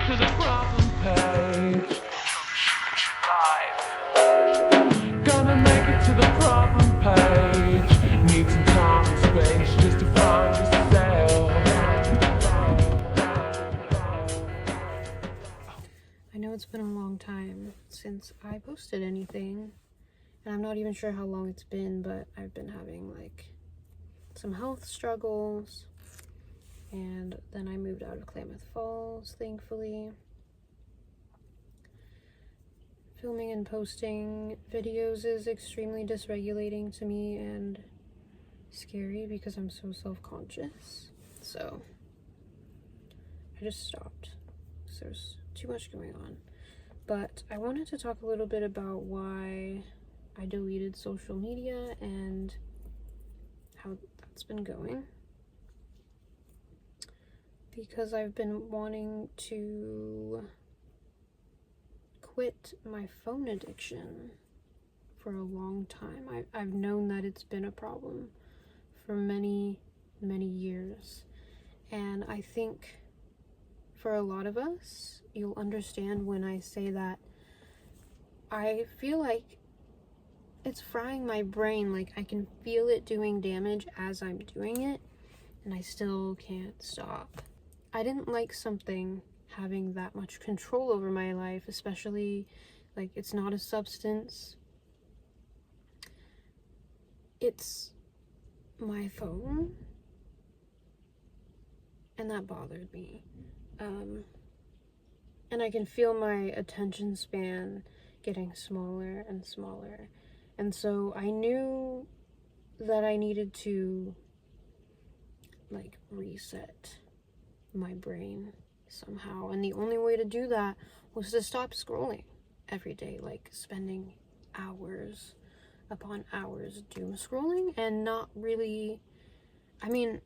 to the problem page. Gonna make it to the problem page. Need some time and space just to find yourself. I know it's been a long time since I posted anything, and I'm not even sure how long it's been, but I've been having like some health struggles, and then I moved out of Klamath Falls, thankfully. Filming and posting videos is extremely dysregulating to me and scary because I'm so self-conscious. So I just stopped because there's too much going on. But I wanted to talk a little bit about why I deleted social media and how that's been going. Because I've been wanting to quit my phone addiction for a long time. I've known that it's been a problem for many, many years. And I think for a lot of us, you'll understand when I say that I feel like it's frying my brain. Like I can feel it doing damage as I'm doing it, and I still can't stop. I didn't like something having that much control over my life, especially like it's not a substance. It's my phone, and that bothered me. And I can feel my attention span getting smaller and smaller. And so I knew that I needed to like reset my brain somehow. And the only way to do that was to stop scrolling every day, like spending hours upon hours doom scrolling and not really, I mean,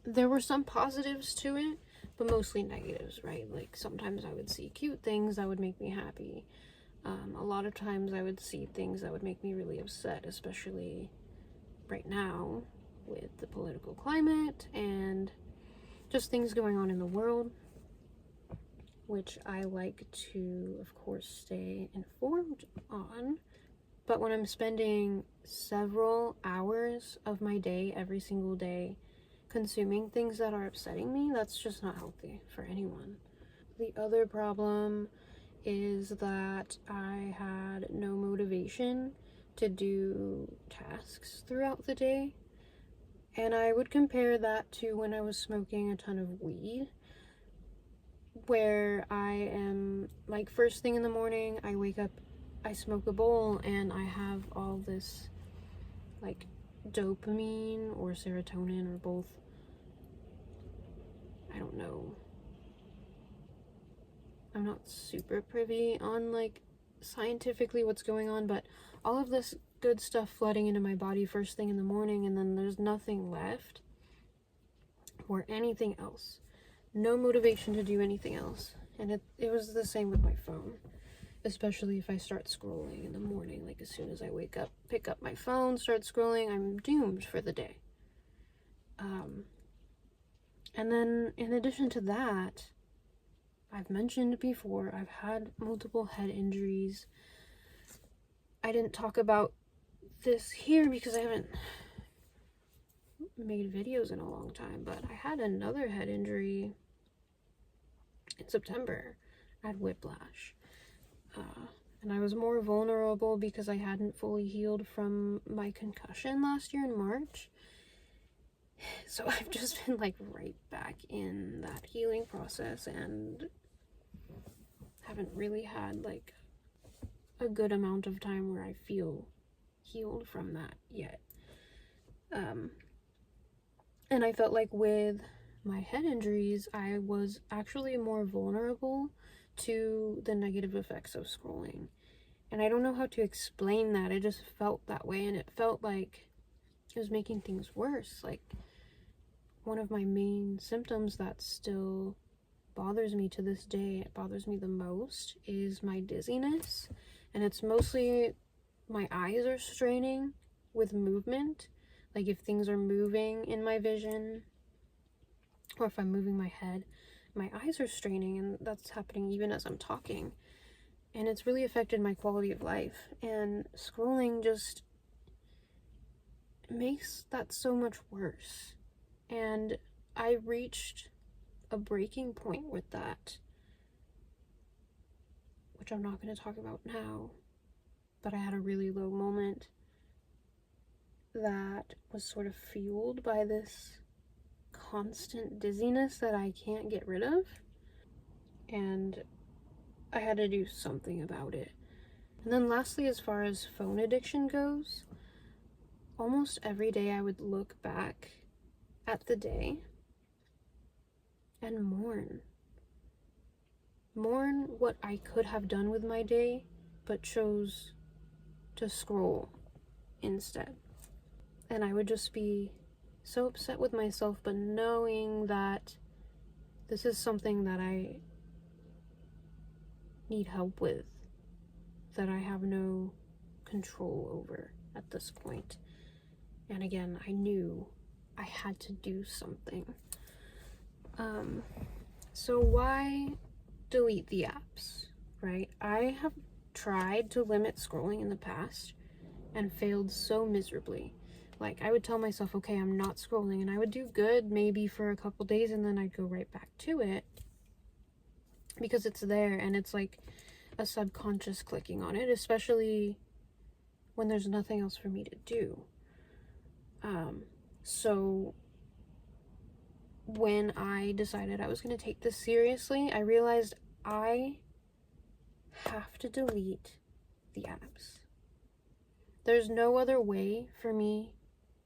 there were some positives to it, but mostly negatives, right? Like sometimes I would see cute things that would make me happy. A lot of times I would see things that would make me really upset, especially right now with the political climate and just things going on in the world, which I like to, of course, stay informed on. But when I'm spending several hours of my day, every single day, consuming things that are upsetting me, that's just not healthy for anyone. The other problem is that I had no motivation to do tasks throughout the day. And I would compare that to when I was smoking a ton of weed, where I am like first thing in the morning, I wake up, I smoke a bowl, and I have all this like dopamine or serotonin or both. I don't know. I'm not super privy on like scientifically what's going on, but all of this good stuff flooding into my body first thing in the morning, and then there's nothing left for anything else. No motivation to do anything else. And it was the same with my phone, especially if I start scrolling in the morning. Like as soon as I wake up, pick up my phone, start scrolling, I'm doomed for the day. And then in addition to that, I've mentioned before, I've had multiple head injuries. I didn't talk about this here because I haven't made videos in a long time, but I had another head injury in September. I had whiplash. And I was more vulnerable because I hadn't fully healed from my concussion last year in March. So I've just been like right back in that healing process and haven't really had like a good amount of time where I feel healed from that yet. And I felt like with my head injuries, I was actually more vulnerable to the negative effects of scrolling. And I don't know how to explain that. I just felt that way, and it felt like it was making things worse. Like one of my main symptoms that still bothers me to this day, it bothers me the most, is my dizziness. And it's mostly my eyes are straining with movement. Like if things are moving in my vision, or if I'm moving my head, my eyes are straining, and that's happening even as I'm talking. And it's really affected my quality of life. And scrolling just makes that so much worse. And I reached a breaking point with that, which I'm not going to talk about now, but I had a really low moment that was sort of fueled by this constant dizziness that I can't get rid of, and I had to do something about it. And then lastly, as far as phone addiction goes, almost every day I would look back at the day and mourn what I could have done with my day but chose to scroll instead. And I would just be so upset with myself, but knowing that this is something that I need help with, that I have no control over at this point. And again, I knew I had to do something. So why delete the apps, right? I have tried to limit scrolling in the past and failed so miserably. Like, I would tell myself, okay, I'm not scrolling, and I would do good maybe for a couple days, and then I'd go right back to it because it's there, and it's like a subconscious clicking on it, especially when there's nothing else for me to do. So when I decided I was going to take this seriously, I realized I have to delete the apps. There's no other way for me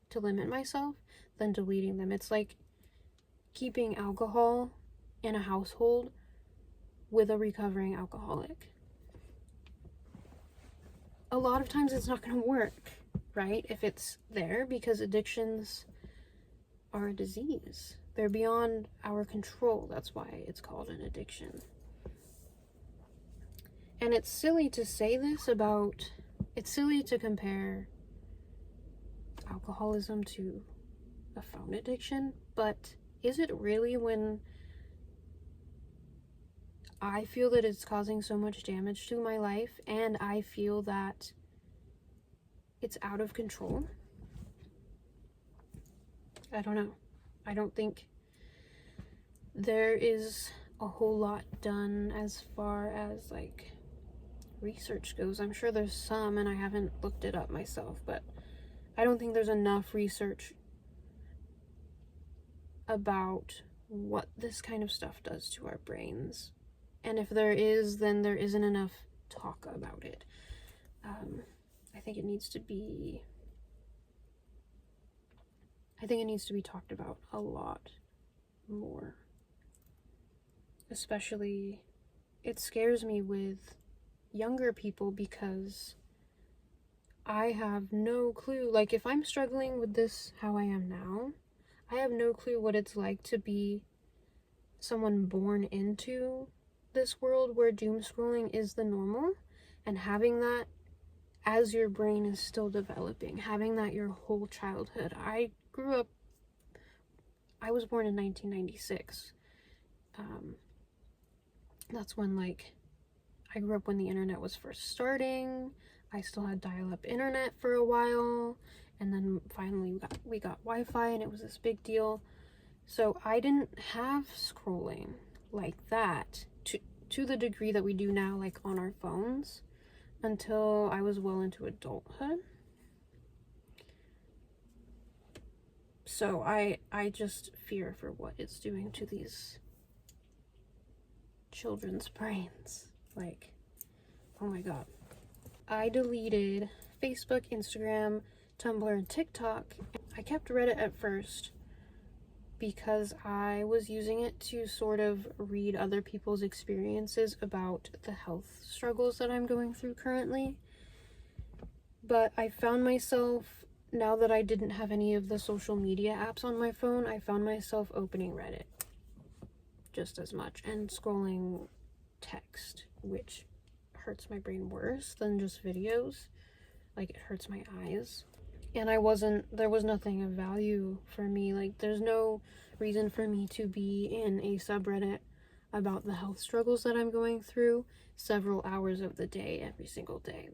to limit myself than deleting them. It's like keeping alcohol in a household with a recovering alcoholic. A lot of times it's not going to work, right? If it's there, because addictions are a disease. They're beyond our control. That's why it's called an addiction. And it's silly to say this about, it's silly to compare alcoholism to a phone addiction, but is it really when I feel that it's causing so much damage to my life and I feel that it's out of control? I don't know. I don't think there is a whole lot done as far as like research goes. I'm sure there's some, and I haven't looked it up myself, but I don't think there's enough research about what this kind of stuff does to our brains. And if there is, then there isn't enough talk about it. I think it needs to be talked about a lot more. Especially, it scares me with younger people because I have no clue. Like, if I'm struggling with this how I am now, I have no clue what it's like to be someone born into this world where doom scrolling is the normal, and having that as your brain is still developing, having that your whole childhood. I was born in 1996. That's when, like, I grew up when the internet was first starting. I still had dial-up internet for a while, and then finally we got Wi-Fi, and it was this big deal. So I didn't have scrolling like that to the degree that we do now, like on our phones, until I was well into adulthood. So I just fear for what it's doing to these children's brains. Like, oh my god. I deleted Facebook, Instagram, Tumblr, and TikTok. I kept Reddit at first because I was using it to sort of read other people's experiences about the health struggles that I'm going through currently. But I found myself, now that I didn't have any of the social media apps on my phone, I found myself opening Reddit just as much and scrolling text, which hurts my brain worse than just videos. Like, it hurts my eyes. And there was nothing of value for me. Like, there's no reason for me to be in a subreddit about the health struggles that I'm going through several hours of the day, every single day.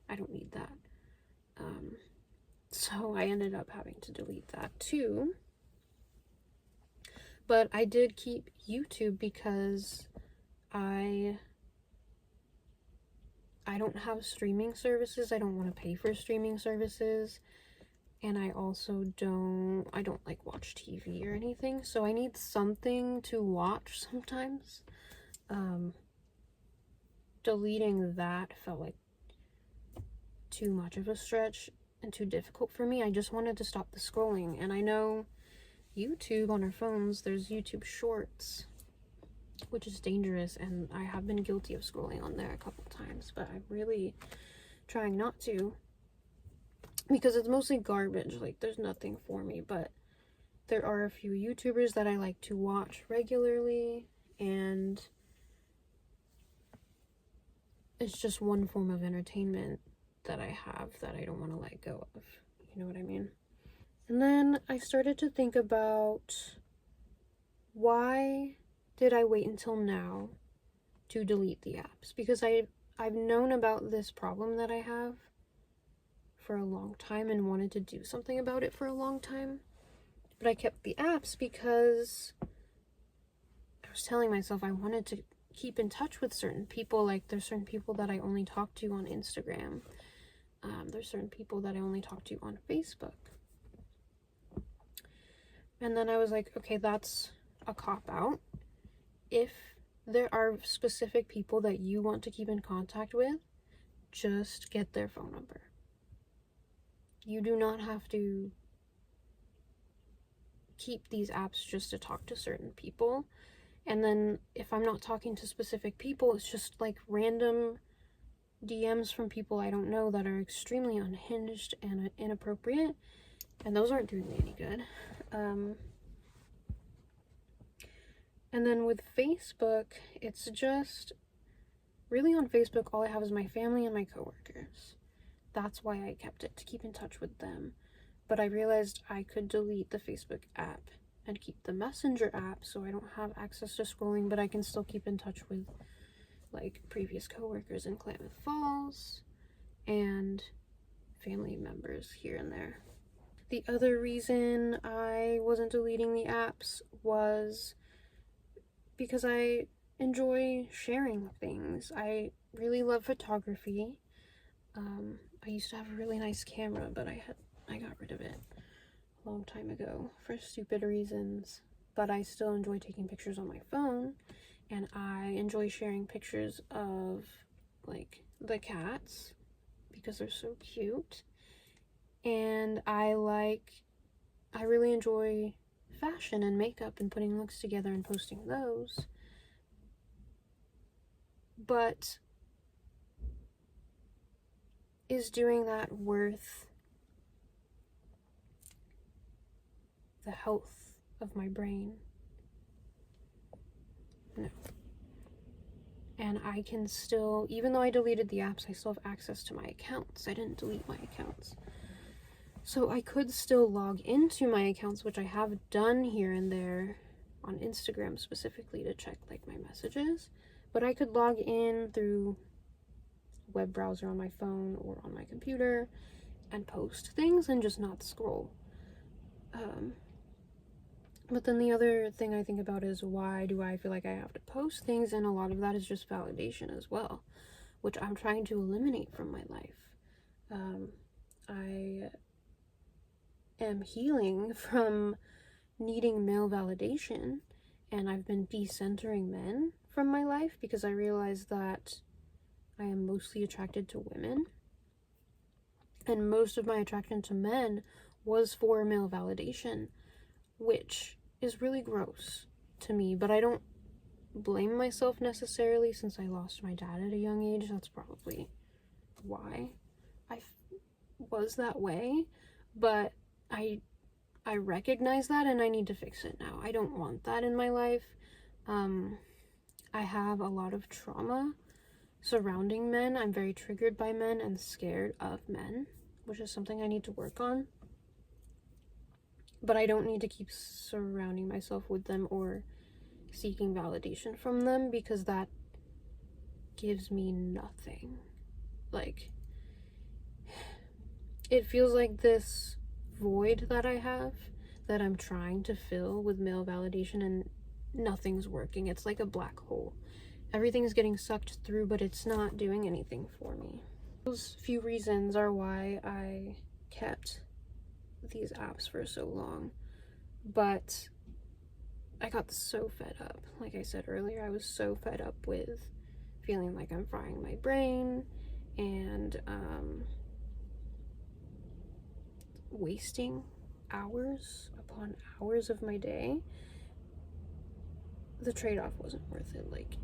I don't need that. So I ended up having to delete that too. But I did keep YouTube because I don't have streaming services. I don't want to pay for streaming services. And I also don't like watch TV or anything. So I need something to watch sometimes. Deleting that felt like too much of a stretch and too difficult for me. I just wanted to stop the scrolling. And I know YouTube on our phones, there's YouTube Shorts, which is dangerous, and I have been guilty of scrolling on there a couple times, but I'm really trying not to, because it's mostly garbage. Like, there's nothing for me, but there are a few YouTubers that I like to watch regularly, and it's just one form of entertainment that I have that I don't want to let go of. You know what I mean? And then I started to think about, why did I wait until now to delete the apps? Because I've known about this problem that I have for a long time and wanted to do something about it for a long time. But I kept the apps because I was telling myself I wanted to keep in touch with certain people. Like, there's certain people that I only talk to on Instagram. There's certain people that I only talk to on Facebook. And then I was like, okay, that's a cop-out. If there are specific people that you want to keep in contact with, just get their phone number. You do not have to keep these apps just to talk to certain people. And then if I'm not talking to specific people, it's just like random DMs from people I don't know that are extremely unhinged and inappropriate. And those aren't doing me any good. And then with Facebook, it's just, really on Facebook, all I have is my family and my coworkers. That's why I kept it, to keep in touch with them. But I realized I could delete the Facebook app and keep the Messenger app, so I don't have access to scrolling, but I can still keep in touch with, like, previous coworkers in Klamath Falls and family members here and there. The other reason I wasn't deleting the apps was because I enjoy sharing things. I really love photography. I used to have a really nice camera, but I got rid of it a long time ago for stupid reasons. But I still enjoy taking pictures on my phone, and I enjoy sharing pictures of, like, the cats because they're so cute. And I really enjoy fashion and makeup and putting looks together and posting those. But is doing that worth the health of my brain? No. And I can still, even though I deleted the apps, I still have access to my accounts. I didn't delete my accounts. So I could still log into my accounts, which I have done here and there on Instagram specifically to check, like, my messages. But I could log in through a web browser on my phone or on my computer and post things and just not scroll. But then the other thing I think about is, why do I feel like I have to post things? And a lot of that is just validation as well, which I'm trying to eliminate from my life. I am healing from needing male validation, and I've been decentering men from my life because I realized that I am mostly attracted to women, and most of my attraction to men was for male validation, which is really gross to me. But I don't blame myself necessarily, since I lost my dad at a young age. That's probably why I was that way. But I recognize that, and I need to fix it now. I don't want that in my life. I have a lot of trauma surrounding men. I'm very triggered by men and scared of men, which is something I need to work on. but I don't need to keep surrounding myself with them or seeking validation from them, because that gives me nothing. Like, it feels like this void that I have that I'm trying to fill with male validation, and nothing's working. It's like a black hole. Everything's getting sucked through, but it's not doing anything for me. Those few reasons are why I kept these apps for so long, but I got so fed up. Like I said earlier, I was so fed up with feeling like I'm frying my brain and wasting hours upon hours of my day. The trade-off wasn't worth it. Like,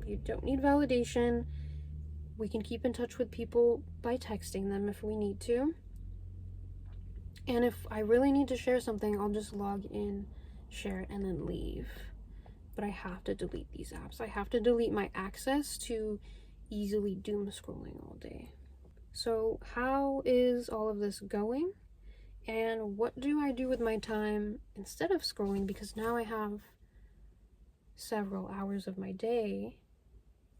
you don't need validation. We can keep in touch with people by texting them if we need to. And if I really need to share something, I'll just log in, share it, and then leave. But I have to delete these apps. I have to delete my access to easily doom scrolling all day. So how is all of this going? And what do I do with my time instead of scrolling? Because now I have several hours of my day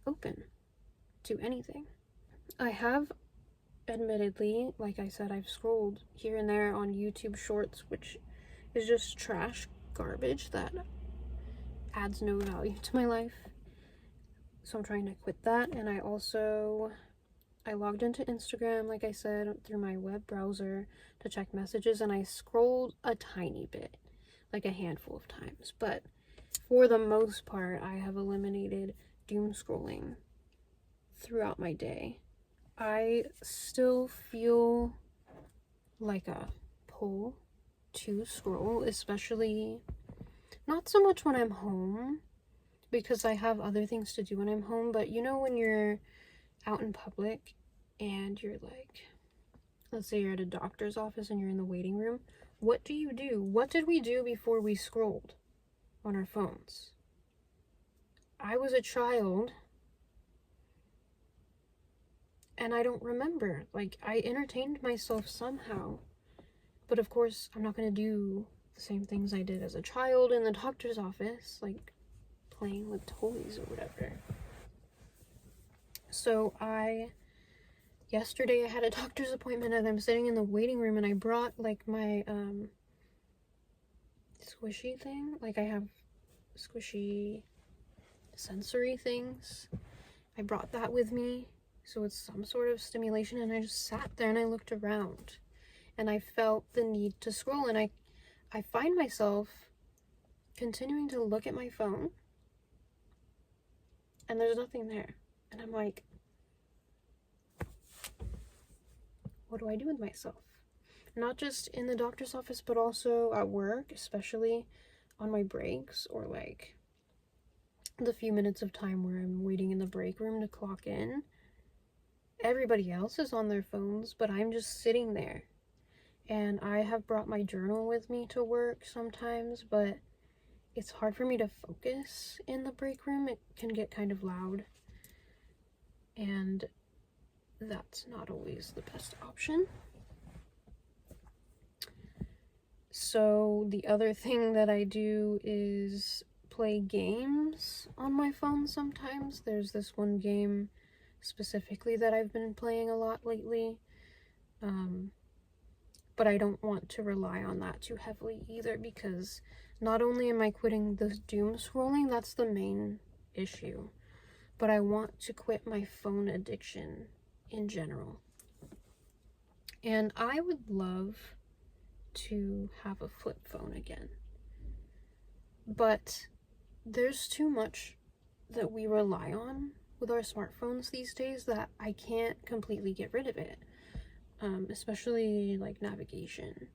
open to anything. I have, admittedly, like I said, I've scrolled here and there on YouTube Shorts, which is just trash garbage that adds no value to my life. So I'm trying to quit that. And I logged into Instagram, like I said, through my web browser to check messages, and I scrolled a tiny bit, like a handful of times. But for the most part, I have eliminated doom scrolling throughout my day. I still feel like a pull to scroll, especially not so much when I'm home, because I have other things to do when I'm home, but you know when you're out in public and you're like, let's say you're at a doctor's office and you're in the waiting room, what do you do? What did we do before we scrolled on our phones? I was a child and I don't remember. Like, I entertained myself somehow, but of course I'm not going to do the same things I did as a child in the doctor's office, like playing with toys or whatever. So yesterday I had a doctor's appointment and I'm sitting in the waiting room, and I brought like my squishy thing. Like, I have squishy sensory things. I brought that with me, so it's some sort of stimulation, and I just sat there and I looked around and I felt the need to scroll, and I find myself continuing to look at my phone and there's nothing there. And I'm like, what do I do with myself? Not just in the doctor's office, but also at work, especially on my breaks, or like the few minutes of time where I'm waiting in the break room to clock in. Everybody else is on their phones, but I'm just sitting there. And I have brought my journal with me to work sometimes, but it's hard for me to focus in the break room. It can get kind of loud, and that's not always the best option. So the other thing that I do is play games on my phone sometimes. There's this one game specifically that I've been playing a lot lately, but I don't want to rely on that too heavily either, because not only am I quitting the doom scrolling, that's the main issue, but I want to quit my phone addiction in general. And I would love to have a flip phone again, but there's too much that we rely on with our smartphones these days that I can't completely get rid of it, especially like navigation.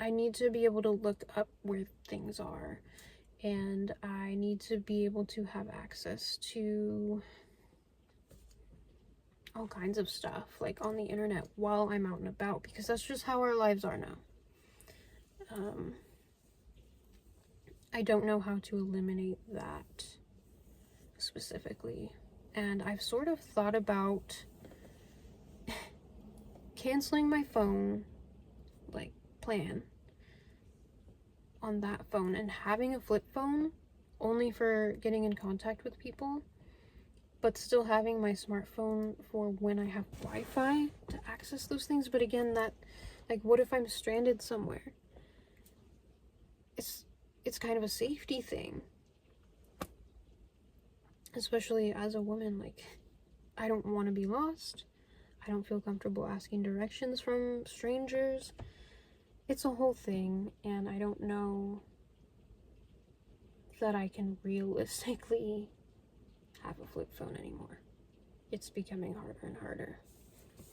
I need to be able to look up where things are, and I need to be able to have access to all kinds of stuff, like on the internet, while I'm out and about, because that's just how our lives are now. I don't know how to eliminate that specifically, and I've sort of thought about canceling my phone, like, plan on that phone and having a flip phone only for getting in contact with people, but still having my smartphone for when I have Wi-Fi to access those things. But again, that, like, what if I'm stranded somewhere? It's kind of a safety thing. Especially as a woman, like, I don't want to be lost. I don't feel comfortable asking directions from strangers. It's a whole thing, and I don't know that I can realistically have a flip phone anymore. It's becoming harder and harder.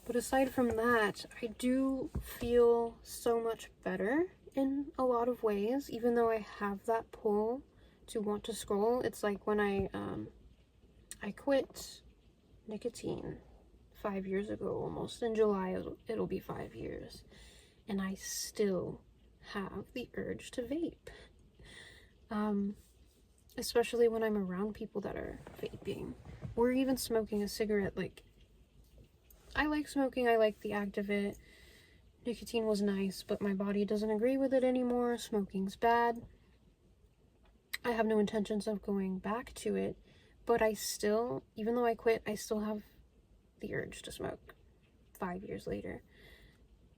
But aside from that, I do feel so much better in a lot of ways, even though I have that pull to want to scroll. It's like when I quit nicotine 5 years ago, almost. In July, it'll be 5 years. And I still have the urge to vape. Especially when I'm around people that are vaping. Or even smoking a cigarette. Like, I like smoking, I like the act of it. Nicotine was nice, but my body doesn't agree with it anymore. Smoking's bad. I have no intentions of going back to it. But I still, even though I quit, I still have the urge to smoke 5 years later.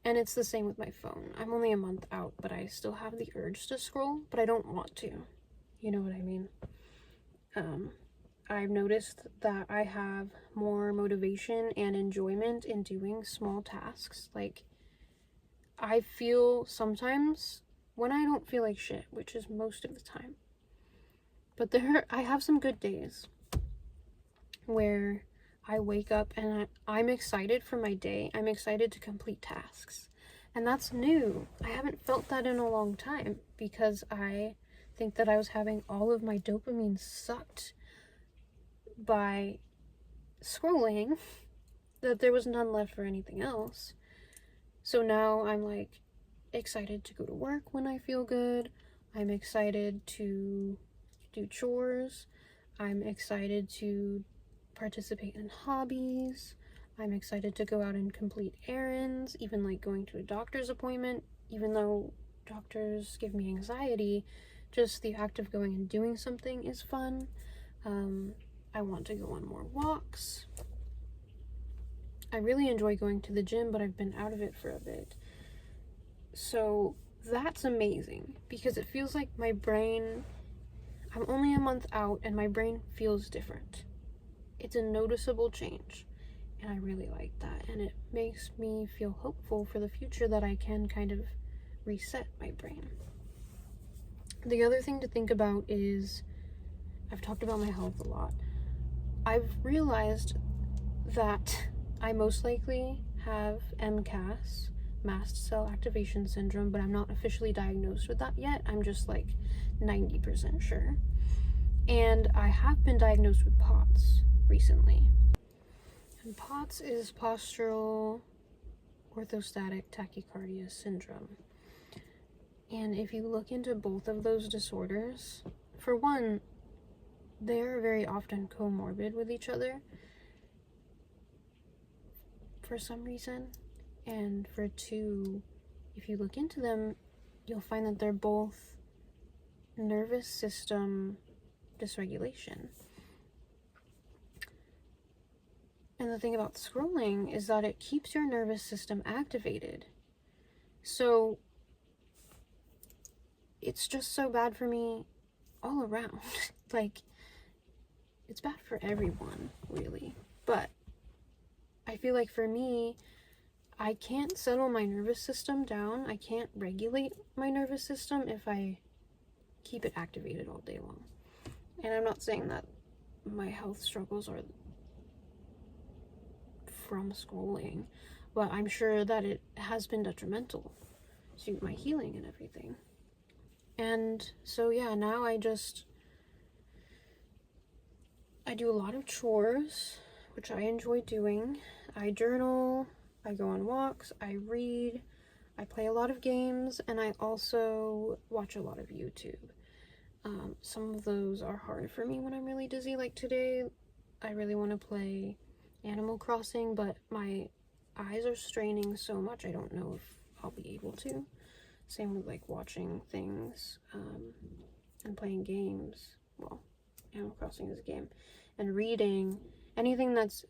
And it's the same with my phone. I'm only a month out, but I still have the urge to scroll, but I don't want to. You know what I mean? I've noticed that I have more motivation and enjoyment in doing small tasks. Like, I feel sometimes when I don't feel like shit, which is most of the time. But I have some good days where I wake up and I'm excited for my day. I'm excited to complete tasks. And that's new. I haven't felt that in a long time because I think that I was having all of my dopamine sucked by scrolling, that there was none left for anything else. So now I'm like excited to go to work when I feel good. I'm excited to do chores. I'm excited to participate in hobbies. I'm excited to go out and complete errands, even like going to a doctor's appointment, even though doctors give me anxiety. Just the act of going and doing something is fun. I want to go on more walks. I really enjoy going to the gym, but I've been out of it for a bit. So that's amazing because it feels like my brain, I'm only a month out and my brain feels different. It's a noticeable change, and I really like that, and it makes me feel hopeful for the future that I can kind of reset my brain. The other thing to think about is, I've talked about my health a lot. I've realized that I most likely have MCAS, mast cell activation syndrome, but I'm not officially diagnosed with that yet. I'm just like 90% sure. And I have been diagnosed with POTS recently. And POTS is postural orthostatic tachycardia syndrome. And if you look into both of those disorders, for one, they're very often comorbid with each other for some reason. And for two, if you look into them, you'll find that they're both nervous system dysregulation. And the thing about scrolling is that it keeps your nervous system activated. So it's just so bad for me all around. Like, it's bad for everyone, really. But I feel like for me, I can't settle my nervous system down. I can't regulate my nervous system if I keep it activated all day long. And I'm not saying that my health struggles are from scrolling, but I'm sure that it has been detrimental to my healing and everything. And so yeah, now I do a lot of chores, which I enjoy doing. I journal, I go on walks, I read, I play a lot of games, and I also watch a lot of YouTube. Some of those are hard for me when I'm really dizzy. Like today, I really want to play Animal Crossing, but my eyes are straining so much, I don't know if I'll be able to. Same with like watching things and playing games. Well, Animal Crossing is a game. And reading. Anything that's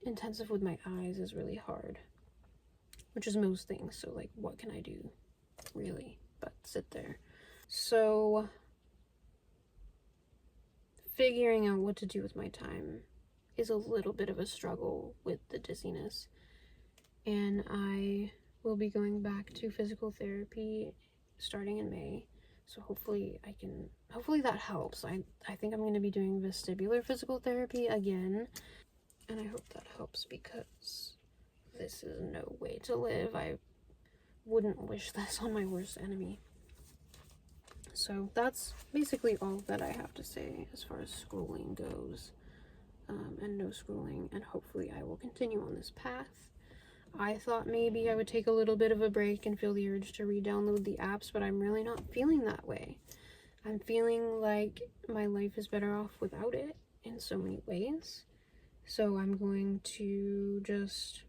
intensive with my eyes is really hard. Which is most things. So like, what can I do? Really? But sit there. So figuring out what to do with my time is a little bit of a struggle with the dizziness. And I will be going back to physical therapy starting in May. So hopefully that helps. I think I'm going to be doing vestibular physical therapy again. And I hope that helps because this is no way to live. I wouldn't wish this on my worst enemy. So that's basically all that I have to say as far as scrolling goes. And no scrolling. And hopefully I will continue on this path. I thought maybe I would take a little bit of a break and feel the urge to re-download the apps, but I'm really not feeling that way. I'm feeling like my life is better off without it in so many ways. So I'm going to just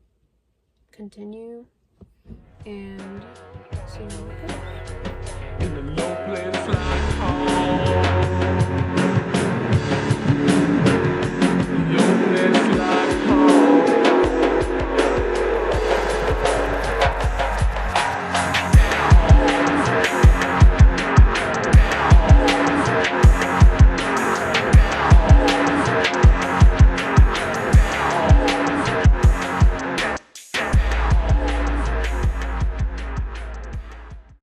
continue and see how it goes. In the low place like home.